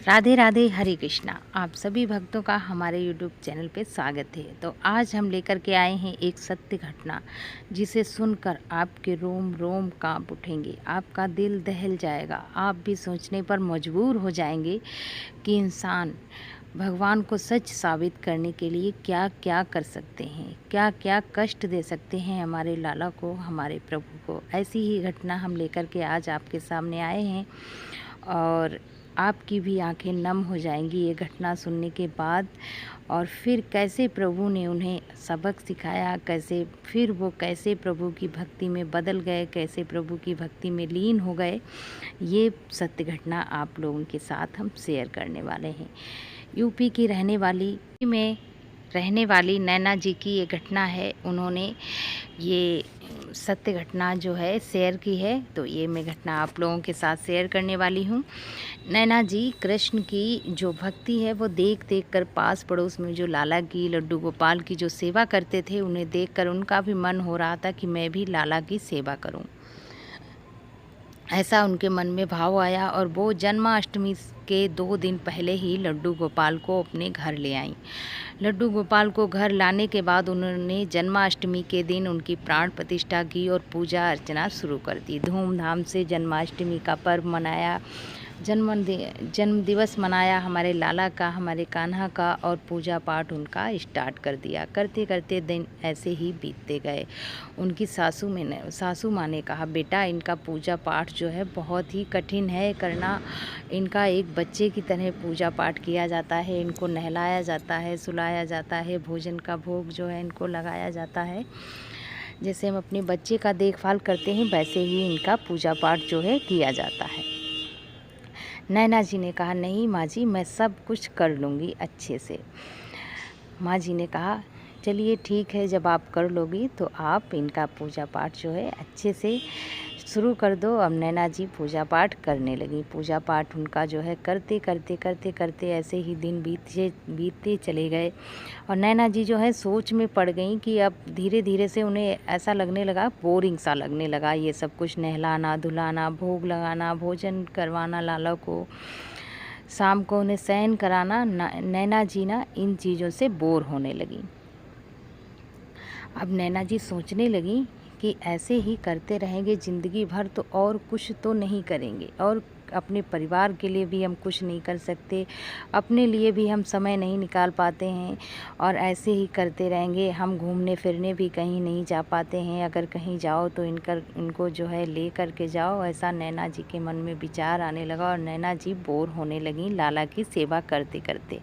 राधे राधे, हरे कृष्णा। आप सभी भक्तों का हमारे यूट्यूब चैनल पे स्वागत है। तो आज हम लेकर के आए हैं एक सत्य घटना, जिसे सुनकर आपके रोम रोम कांप उठेंगे, आपका दिल दहल जाएगा। आप भी सोचने पर मजबूर हो जाएंगे कि इंसान भगवान को सच साबित करने के लिए क्या क्या कर सकते हैं, क्या क्या कष्ट दे सकते हैं हमारे लाला को, हमारे प्रभु को। ऐसी ही घटना हम लेकर के आज आपके सामने आए हैं और आपकी भी आंखें नम हो जाएंगी ये घटना सुनने के बाद। और फिर कैसे प्रभु ने उन्हें सबक सिखाया, कैसे प्रभु की भक्ति में बदल गए, कैसे प्रभु की भक्ति में लीन हो गए, ये सत्य घटना आप लोगों के साथ हम शेयर करने वाले हैं। यूपी की रहने वाली नैना जी की ये घटना है। उन्होंने ये सत्य घटना जो है शेयर की है, तो ये मैं घटना आप लोगों के साथ शेयर करने वाली हूँ। नैना जी कृष्ण की जो भक्ति है वो देख देख कर पास पड़ोस में जो लाला की, लड्डू गोपाल की जो सेवा करते थे, उन्हें देखकर उनका भी मन हो रहा था कि मैं भी लाला की सेवा करूं। ऐसा उनके मन में भाव आया और वो जन्माष्टमी के 2 दिन पहले ही लड्डू गोपाल को अपने घर ले आईं। लड्डू गोपाल को घर लाने के बाद उन्होंने जन्माष्टमी के दिन उनकी प्राण प्रतिष्ठा की और पूजा अर्चना शुरू कर दी। धूमधाम से जन्माष्टमी का पर्व मनाया, जन्म दिवस मनाया हमारे लाला का, हमारे कान्हा का, और पूजा पाठ उनका स्टार्ट कर दिया। करते करते दिन ऐसे ही बीतते गए। उनकी सासू माँ ने कहा, बेटा इनका पूजा पाठ जो है बहुत ही कठिन है करना। इनका एक बच्चे की तरह पूजा पाठ किया जाता है, इनको नहलाया जाता है, सुलाया जाता है, भोजन का भोग जो है इनको लगाया जाता है। जैसे हम अपने बच्चे का देखभाल करते हैं वैसे ही इनका पूजा पाठ जो है किया जाता है। नैना जी ने कहा, नहीं माँ जी, मैं सब कुछ कर लूँगी अच्छे से। माँ जी ने कहा, चलिए ठीक है, जब आप कर लोगी तो आप इनका पूजा पाठ जो है अच्छे से शुरू कर दो। अब नैना जी पूजा पाठ करने लगी। पूजा पाठ उनका जो है करते करते ऐसे ही दिन बीतते चले गए और नैना जी जो है सोच में पड़ गई कि अब धीरे धीरे से उन्हें ऐसा लगने लगा, बोरिंग सा लगने लगा ये सब कुछ, नहलाना धुलाना, भोग लगाना, भोजन करवाना लाला को, शाम को उन्हें शयन कराना। नैना जी ना इन चीज़ों से बोर होने लगी। अब नैना जी सोचने लगी कि ऐसे ही करते रहेंगे ज़िंदगी भर तो और कुछ तो नहीं करेंगे, और अपने परिवार के लिए भी हम कुछ नहीं कर सकते, अपने लिए भी हम समय नहीं निकाल पाते हैं, और ऐसे ही करते रहेंगे। हम घूमने फिरने भी कहीं नहीं जा पाते हैं, अगर कहीं जाओ तो इनको जो है ले कर के जाओ। ऐसा नैना जी के मन में विचार आने लगा और नैना जी बोर होने लगी लाला की सेवा करते करते।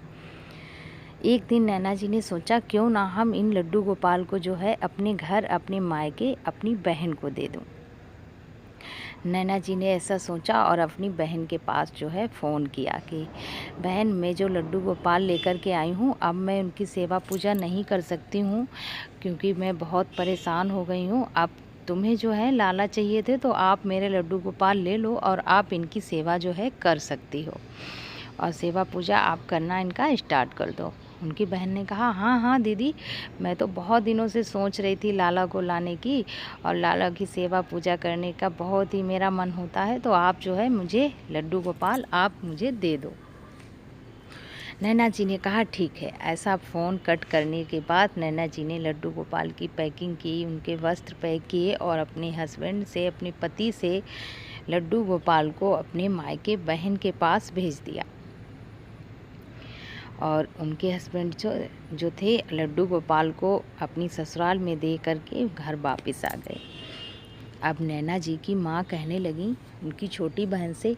एक दिन नैना जी ने सोचा, क्यों ना हम इन लड्डू गोपाल को जो है अपने घर, अपने मायके, अपनी बहन को दे दूं। नैना जी ने ऐसा सोचा और अपनी बहन के पास जो है फ़ोन किया कि बहन, मैं जो लड्डू गोपाल लेकर के आई हूँ, अब मैं उनकी सेवा पूजा नहीं कर सकती हूँ क्योंकि मैं बहुत परेशान हो गई हूँ। अब तुम्हें जो है लाला चाहिए थे तो आप मेरे लड्डू गोपाल ले लो और आप इनकी सेवा जो है कर सकती हो, और सेवा पूजा आप करना इनका स्टार्ट कर दो। उनकी बहन ने कहा, हाँ हाँ दीदी, मैं तो बहुत दिनों से सोच रही थी लाला को लाने की, और लाला की सेवा पूजा करने का बहुत ही मेरा मन होता है, तो आप जो है मुझे लड्डू गोपाल आप मुझे दे दो। नैना जी ने कहा, ठीक है। ऐसा फ़ोन कट करने के बाद नैना जी ने लड्डू गोपाल की पैकिंग की, उनके वस्त्र पैक किए और अपने हस्बैंड से, अपने पति से लड्डू गोपाल को अपने मायके बहन के पास भेज दिया। और उनके हस्बैंड जो थे लड्डू गोपाल को अपनी ससुराल में दे करके घर वापस आ गए। अब नैना जी की माँ कहने लगी उनकी छोटी बहन से,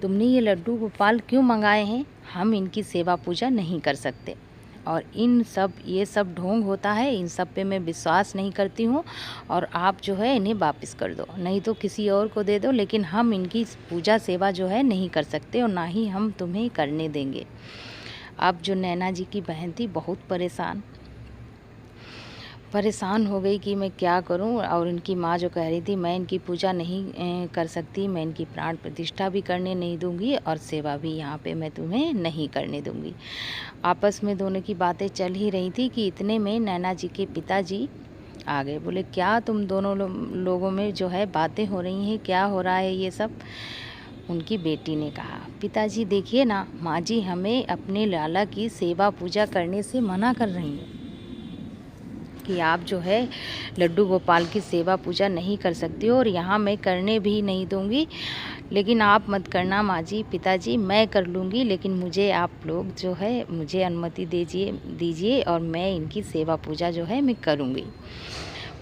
तुमने ये लड्डू गोपाल क्यों मंगाए हैं? हम इनकी सेवा पूजा नहीं कर सकते, और ये सब ढोंग होता है, इन सब पे मैं विश्वास नहीं करती हूँ, और आप जो है इन्हें वापस कर दो, नहीं तो किसी और को दे दो, लेकिन हम इनकी पूजा सेवा जो है नहीं कर सकते और ना ही हम तुम्हें करने देंगे। अब जो नैना जी की बहन थी बहुत परेशान हो गई कि मैं क्या करूं, और इनकी माँ जो कह रही थी, मैं इनकी पूजा नहीं कर सकती, मैं इनकी प्राण प्रतिष्ठा भी करने नहीं दूंगी और सेवा भी यहाँ पे मैं तुम्हें नहीं करने दूंगी। आपस में दोनों की बातें चल ही रही थी कि इतने में नैना जी के पिताजी आ गए। बोले, क्या तुम दोनों लोगों में जो है बातें हो रही हैं, क्या हो रहा है ये सब? उनकी बेटी ने कहा, पिताजी देखिए ना, माँ जी हमें अपने लाला की सेवा पूजा करने से मना कर रही हैं कि आप जो है लड्डू गोपाल की सेवा पूजा नहीं कर सकती हो और यहाँ मैं करने भी नहीं दूँगी। लेकिन आप मत करना माँ जी, पिताजी मैं कर लूँगी, लेकिन मुझे आप लोग जो है मुझे अनुमति दीजिए और मैं इनकी सेवा पूजा जो है मैं करूँगी।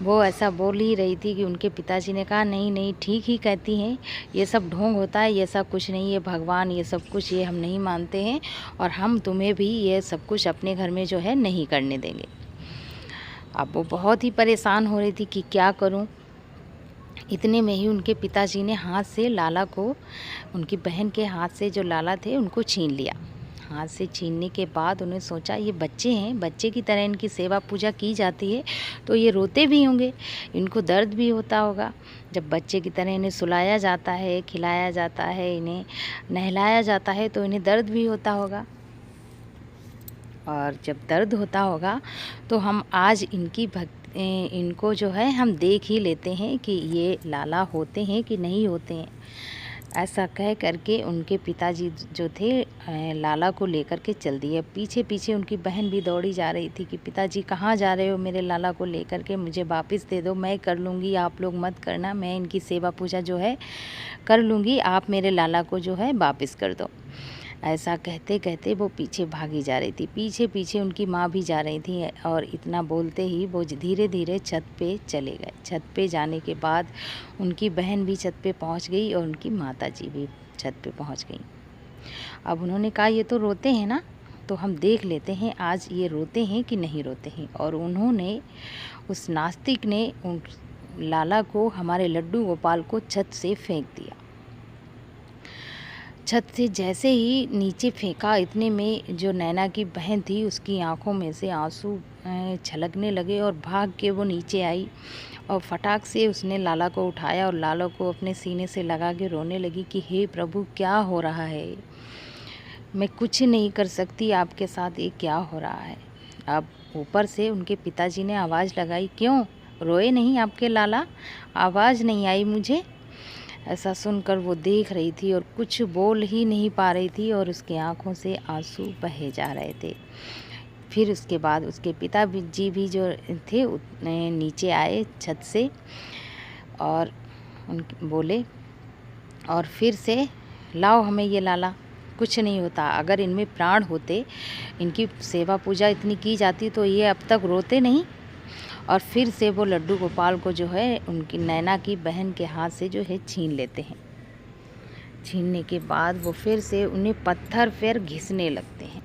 वो ऐसा बोल ही रही थी कि उनके पिताजी ने कहा, नहीं नहीं ठीक ही कहती हैं, ये सब ढोंग होता है, ये सब कुछ नहीं, ये भगवान ये सब कुछ ये हम नहीं मानते हैं और हम तुम्हें भी ये सब कुछ अपने घर में जो है नहीं करने देंगे। अब वो बहुत ही परेशान हो रही थी कि क्या करूं। इतने में ही उनके पिताजी ने हाथ से लाला को, उनकी बहन के हाथ से जो लाला थे उनको छीन लिया। हाथ से छीनने के बाद उन्हें सोचा ये बच्चे हैं, बच्चे की तरह इनकी सेवा पूजा की जाती है तो ये रोते भी होंगे, इनको दर्द भी होता होगा। जब बच्चे की तरह इन्हें सुलाया जाता है, खिलाया जाता है, इन्हें नहलाया जाता है तो इन्हें दर्द भी होता होगा। और जब दर्द होता होगा तो हम आज इनको जो है हम देख ही लेते हैं कि ये लाला होते हैं कि नहीं होते हैं। ऐसा कह करके उनके पिताजी जो थे लाला को लेकर के चल दिए। पीछे पीछे उनकी बहन भी दौड़ी जा रही थी कि पिताजी कहाँ जा रहे हो, मेरे लाला को लेकर के मुझे वापस दे दो, मैं कर लूँगी, आप लोग मत करना, मैं इनकी सेवा पूजा जो है कर लूँगी, आप मेरे लाला को जो है वापस कर दो। ऐसा कहते कहते वो पीछे भागी जा रही थी। पीछे पीछे उनकी माँ भी जा रही थी और इतना बोलते ही वो धीरे धीरे छत पे चले गए। छत पे जाने के बाद उनकी बहन भी छत पे पहुंच गई और उनकी माताजी भी छत पे पहुंच गई। अब उन्होंने कहा ये तो रोते हैं ना, तो हम देख लेते हैं आज ये रोते हैं कि नहीं रोते हैं। और उन्होंने, उस नास्तिक ने उन लाला को, हमारे लड्डू गोपाल को छत से फेंक दिया। छत से जैसे ही नीचे फेंका, इतने में जो नैना की बहन थी उसकी आंखों में से आंसू छलकने लगे और भाग के वो नीचे आई और फटाक से उसने लाला को उठाया और लाला को अपने सीने से लगा के रोने लगी कि हे प्रभु क्या हो रहा है, मैं कुछ नहीं कर सकती आपके साथ, ये क्या हो रहा है। अब ऊपर से उनके पिताजी ने आवाज़ लगाई, क्यों रोए नहीं आपके लाला, आवाज़ नहीं आई मुझे। ऐसा सुनकर वो देख रही थी और कुछ बोल ही नहीं पा रही थी और उसकी आंखों से आंसू बहे जा रहे थे। फिर उसके बाद उसके पिताजी भी जो थे नीचे आए छत से और बोले, और फिर से लाओ हमें ये लाला, कुछ नहीं होता, अगर इनमें प्राण होते, इनकी सेवा पूजा इतनी की जाती तो ये अब तक रोते नहीं। और फिर से वो लड्डू गोपाल को जो है उनकी नैना की बहन के हाथ से जो है छीन लेते हैं। छीनने के बाद वो फिर से उन्हें पत्थर पर घिसने लगते हैं।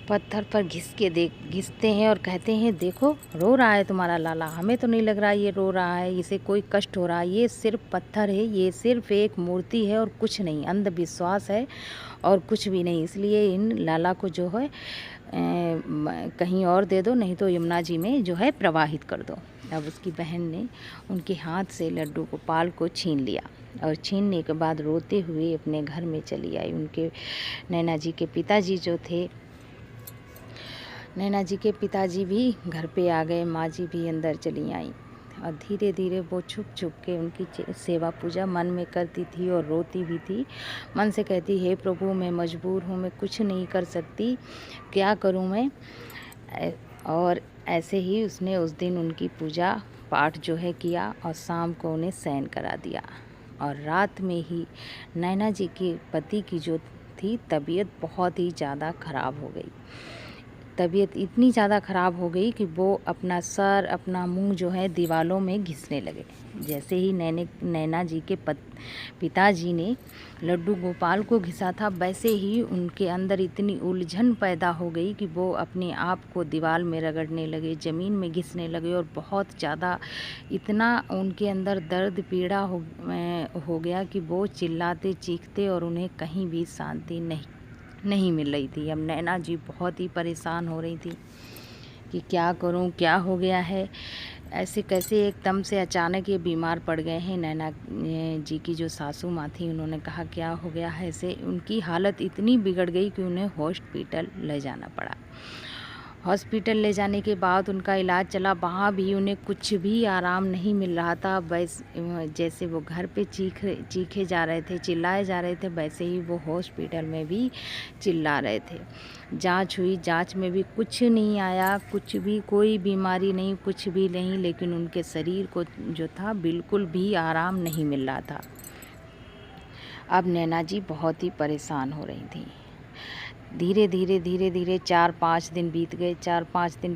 पत्थर पर घिसते हैं और कहते हैं, देखो रो रहा है तुम्हारा लाला, हमें तो नहीं लग रहा ये रो रहा है, इसे कोई कष्ट हो रहा है, ये सिर्फ पत्थर है, ये सिर्फ एक मूर्ति है और कुछ नहीं, अंधविश्वास है और कुछ भी नहीं, इसलिए इन लाला को जो है कहीं और दे दो, नहीं तो यमुना जी में जो है प्रवाहित कर दो। अब उसकी बहन ने उनके हाथ से लड्डू गोपाल को छीन लिया और छीनने के बाद रोते हुए अपने घर में चली आई। उनके नैना जी के पिताजी जो थे, नैना जी के पिताजी भी घर पे आ गए, माँ जी भी अंदर चली आई और धीरे धीरे वो छुप छुप के उनकी सेवा पूजा मन में करती थी और रोती भी थी। मन से कहती, हे प्रभु मैं मजबूर हूँ, मैं कुछ नहीं कर सकती, क्या करूँ मैं। और ऐसे ही उसने उस दिन उनकी पूजा पाठ जो है किया और शाम को उन्हें शयन करा दिया। और रात में ही नैना जी के पति की जो थी तबीयत बहुत ही ज़्यादा ख़राब हो गई। तबीयत इतनी ज़्यादा ख़राब हो गई कि वो अपना सर, अपना मुंह जो है दीवारों में घिसने लगे। जैसे ही नैना जी के पिताजी ने लड्डू गोपाल को घिसा था, वैसे ही उनके अंदर इतनी उलझन पैदा हो गई कि वो अपने आप को दीवार में रगड़ने लगे, ज़मीन में घिसने लगे और बहुत ज़्यादा इतना उनके अंदर दर्द पीड़ा हो गया कि वो चिल्लाते चीखते और उन्हें कहीं भी शांति नहीं मिल रही थी। अब नैना जी बहुत ही परेशान हो रही थी कि क्या करूं, क्या हो गया है, ऐसे कैसे एकदम से अचानक ये बीमार पड़ गए हैं। नैना जी की जो सासू माँ थी उन्होंने कहा क्या हो गया है, ऐसे उनकी हालत इतनी बिगड़ गई कि उन्हें हॉस्पिटल ले जाना पड़ा। हॉस्पिटल ले जाने के बाद उनका इलाज चला, वहाँ भी उन्हें कुछ भी आराम नहीं मिल रहा था। जैसे वो घर पे चीखे जा रहे थे, चिल्लाए जा रहे थे, वैसे ही वो हॉस्पिटल में भी चिल्ला रहे थे। जांच हुई, जांच में भी कुछ नहीं आया, कुछ भी, कोई बीमारी नहीं, कुछ भी नहीं, लेकिन उनके शरीर को जो था बिल्कुल भी आराम नहीं मिल रहा था। अब नैना जी बहुत ही परेशान हो रही थी। धीरे धीरे 4-5 दिन बीत गए। 4-5 दिन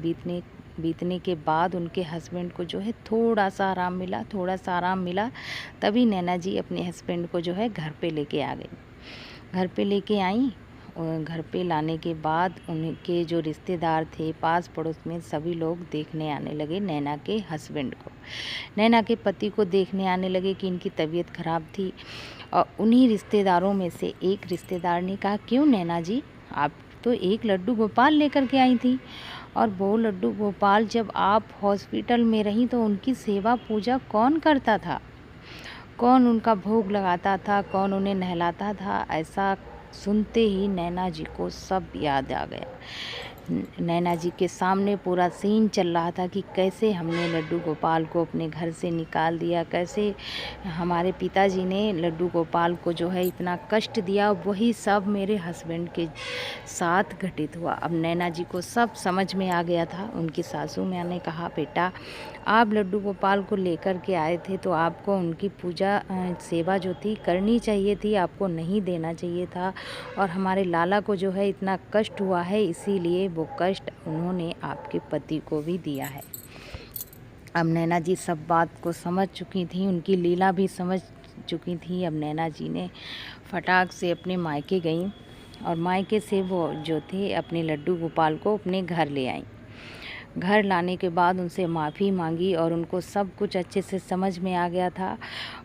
बीतने के बाद उनके हस्बैंड को जो है थोड़ा सा आराम मिला। तभी नैना जी अपने हस्बैंड को जो है घर पे लेके आ गई। घर पे लेके आई और घर पे लाने के बाद उनके जो रिश्तेदार थे, पास पड़ोस में सभी लोग देखने आने लगे नैना के हस्बैंड को। नैना के पति को देखने आने लगे कि इनकी तबीयत ख़राब थी। और उन्हीं रिश्तेदारों में से एक रिश्तेदार ने कहा, क्यों नैना जी, आप तो एक लड्डू गोपाल लेकर के आई थी, और वो लड्डू गोपाल जब आप हॉस्पिटल में रहीं तो उनकी सेवा पूजा कौन करता था, कौन उनका भोग लगाता था, कौन उन्हें नहलाता था। ऐसा सुनते ही नैना जी को सब याद आ गया। नैना जी के सामने पूरा सीन चल रहा था कि कैसे हमने लड्डू गोपाल को अपने घर से निकाल दिया, कैसे हमारे पिताजी ने लड्डू गोपाल को जो है इतना कष्ट दिया, वही सब मेरे हस्बैंड के साथ घटित हुआ। अब नैना जी को सब समझ में आ गया था। उनकी सासू माँ ने कहा, बेटा आप लड्डू गोपाल को लेकर के आए थे तो आपको उनकी पूजा सेवा जो थी करनी चाहिए थी, आपको नहीं देना चाहिए था। और हमारे लाला को जो है इतना कष्ट हुआ है, इसीलिए वो कष्ट उन्होंने आपके पति को भी दिया है। अब नैना जी सब बात को समझ चुकी थी, उनकी लीला भी समझ चुकी थी। अब नैना जी ने फटाक से अपने मायके गईं और मायके से वो जो थे अपने लड्डू गोपाल को अपने घर ले आईं। घर लाने के बाद उनसे माफ़ी मांगी और उनको सब कुछ अच्छे से समझ में आ गया था।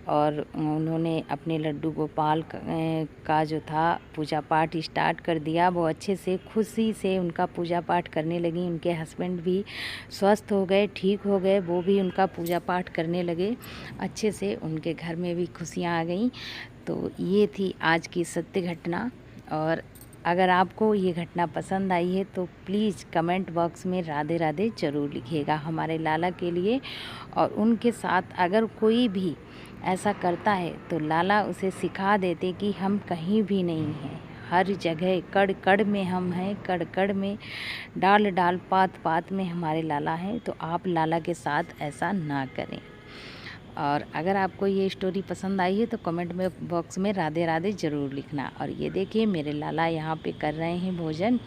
और उन्होंने अपने लड्डू गोपाल का जो था पूजा पाठ स्टार्ट कर दिया। वो अच्छे से खुशी से उनका पूजा पाठ करने लगी। उनके हस्बैंड भी स्वस्थ हो गए, ठीक हो गए, वो भी उनका पूजा पाठ करने लगे अच्छे से। उनके घर में भी खुशियाँ आ गईं। तो ये थी आज की सत्य घटना। और अगर आपको ये घटना पसंद आई है तो प्लीज़ कमेंट बॉक्स में राधे राधे ज़रूर लिखिएगा हमारे लाला के लिए। और उनके साथ अगर कोई भी ऐसा करता है तो लाला उसे सिखा देते कि हम कहीं भी नहीं हैं, हर जगह कड़ कड़ में हम हैं, कड़ कड़ में, डाल डाल पात पात में हमारे लाला हैं। तो आप लाला के साथ ऐसा ना करें। और अगर आपको ये स्टोरी पसंद आई है तो कमेंट में बॉक्स में राधे राधे ज़रूर लिखना। और ये देखिए मेरे लाला यहाँ पे कर रहे हैं भोजन,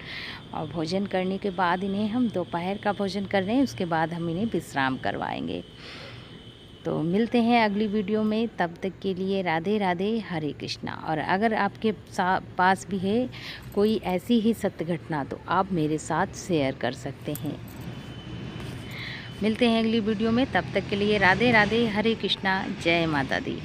और भोजन करने के बाद इन्हें हम दोपहर का भोजन कर रहे हैं, उसके बाद हम इन्हें विश्राम करवाएंगे। तो मिलते हैं अगली वीडियो में, तब तक के लिए राधे राधे, हरे कृष्णा। और अगर आपके पास भी है कोई ऐसी ही सत्य घटना तो आप मेरे साथ शेयर कर सकते हैं। मिलते हैं अगली वीडियो में, तब तक के लिए राधे राधे, हरे कृष्णा, जय माता दी।